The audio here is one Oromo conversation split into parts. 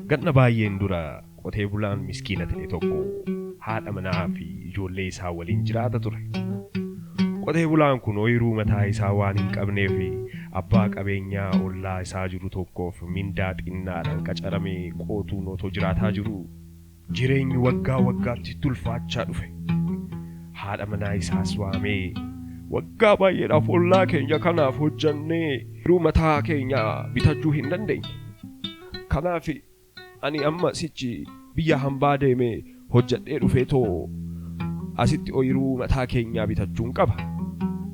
Ganna baay'een dura qotee bulaan miskiina ta'e tokko haadha manaa fi ijoollee isaa waliin jiraata ture. Qotee bulaan kun ooyiruu mataa isaa waan hin qabneef abbaa qabeenyaa ollaa isaa jiru tokkoof mindaa xinnaadhaan qacaramee qootuun otoo jiraataa jiru jireenyi waggaa waggaatti tulfaachaa dhufe. Haadha manaa isaas waamee waggaa baay'eedhaaf ollaa keenya kanaaf hojjannee ooyiruu mataa keenya bitachuu hin dandeenye. Kanaaf ani amma sichi biyya hambaa deemee hojjadhee dhufee too asitti ooyiruu mataa keenyaa bitachuun qaba.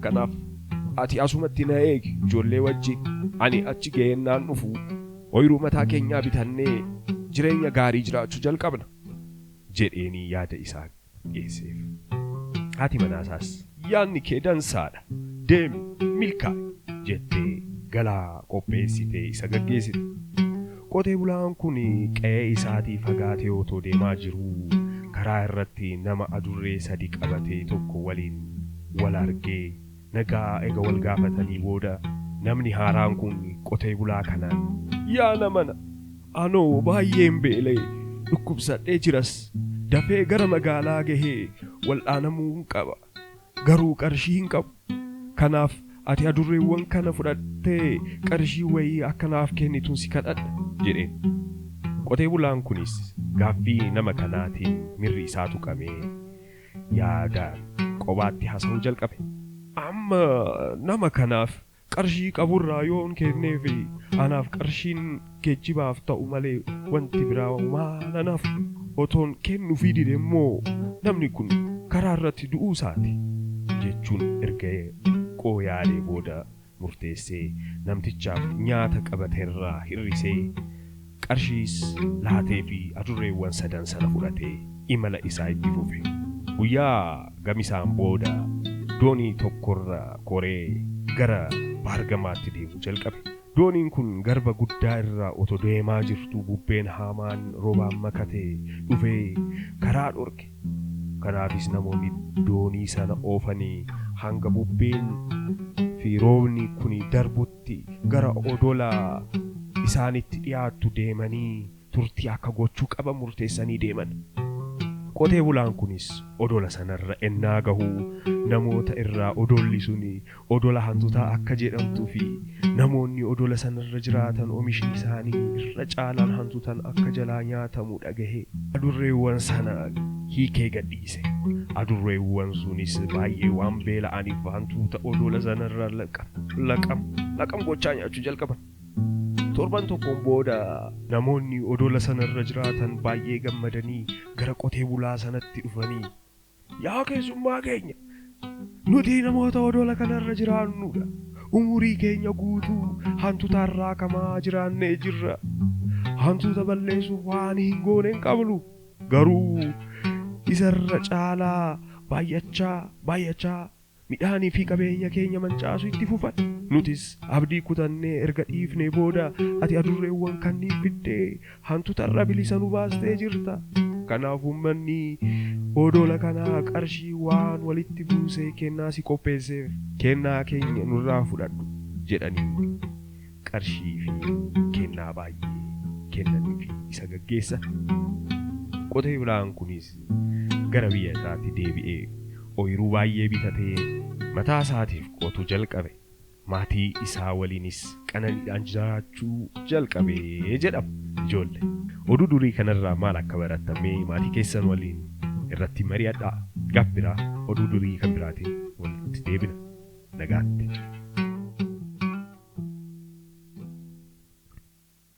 Kanaaf ati asumatti na eegi ijoollee wajjin ani achi geennaan dhufu ooyiruu mataa keenyaa bitannee jireenya gaarii jiraachuu jalqabna jedheenii yaada isaa geesseef. Haati manaasaas yaadni kee dansaadha deemi milkaa'i jettee galaa qopheessitee isa gaggeessite. Qotee bulaan kun qe'ee isaatii fagaatee otoo deemaa jiru karaa irratti nama adurree sadi qabatee tokko waliin wal argee nagaa ega wal gaafatanii booda namni haaraan kun qotee bulaa kanaan yaa namana anoo baay'een beelee dhukkubsadhee jiras dafee gara magaalaa gahee wal'aanamuu qaba garuu qarshii hin qabu. Kanaaf ati adurreewwan kana fudhattee qarshii wayii akkanaaf kennituun si kadhadha jedheen. Qotee bulaan kunis gaaffii nama kanaatiin mirri isaa tuqamee yaadaan qobaatti haasa'uu jalqabe. Amma nama kanaaf qarshii qaburraa yoon kenneef anaaf qarshiin geejjibaaf ta'u malee wanti biraa maanaaf otoon kennuufii dide immoo namni kun karaa irratti du'uu isaati jechuun erga qooyaalee booda murteessee namtichaaf nyaata qabateerraa hirrisee qarshiis laatee fi adurreewwan sadan sana fudhatee imala isaa itti fufe. Guyyaa gamisaan booda doonii tokkorra koree gara baargamaatti deemuu jalqabe. Dooniin kun garba guddaa irraa otoo deemaa jirtu bubbeen haamaan roobaan makatee dhufee karaa dhorke. Kanaafis namoonni doonii sana oofanii hanga bubbeen fi roobni kun darbutti gara odola isaanitti dhiyaattu deemanii turtii akka gochuu qaban murteessanii deeman. Qotee bulaan kunis odola sanarra ennaa gahuu namoota irraa odolli suni odola hantuutaa akka jedhamtuu fi namoonni odola sanarra jiraatan oomishni isaanii irra caalaan hantuutaan akka jalaa nyaatamuu dhagahee adurreewwan sana hiikee gadhiise. Adurreewwan sunis baay'ee waan beela'aniif hantuuta odola sanarra laqam gochaa nyaachuu jalqaban. Torban tokkoon booda namoonni odola sanarra jiraatan baay'ee gammadanii gara qotee bulaa sanatti dhufanii yaa keessummaa keenya nuti namoota odola kanarra jiraannudha. Umurii keenya guutuu hantuutarraa kamaa jiraannee jirra. Hantuuta balleessuuf waan hin goone hin qabnu garuu isarra caalaa baay'achaa midhaanii fi qabeenya keenya mancaasuu itti fufan. Nutis abdii kutannee erga dhiifnee booda ati adurreewwan kanniin fiddee hantuutarra bilisa nu baastee jirta. Kanaaf uummanni odola kanaa qarshii waan walitti buusee kennaa si qopheesseef kennaa keenya nurraa fudhadhu jedhanii qarshii fi kennaa baay'ee kennanii fi isa gaggeessan. Qotee bulaan kunis gara biyya isaatti deebi'ee ooyiruu baay'ee bitatee mataa isaatiif qotuu jalqabe. Maatii isaa waliinis qananiidhaan jiraachuu jalqabee jedhama. Ijoollee oduu durii kanarraa maal akka barattamee maatii keessan waliin irratti mari'adhaa. Gaaf biraa oduu durii kan biraatiin walitti deebina. Nagaatti.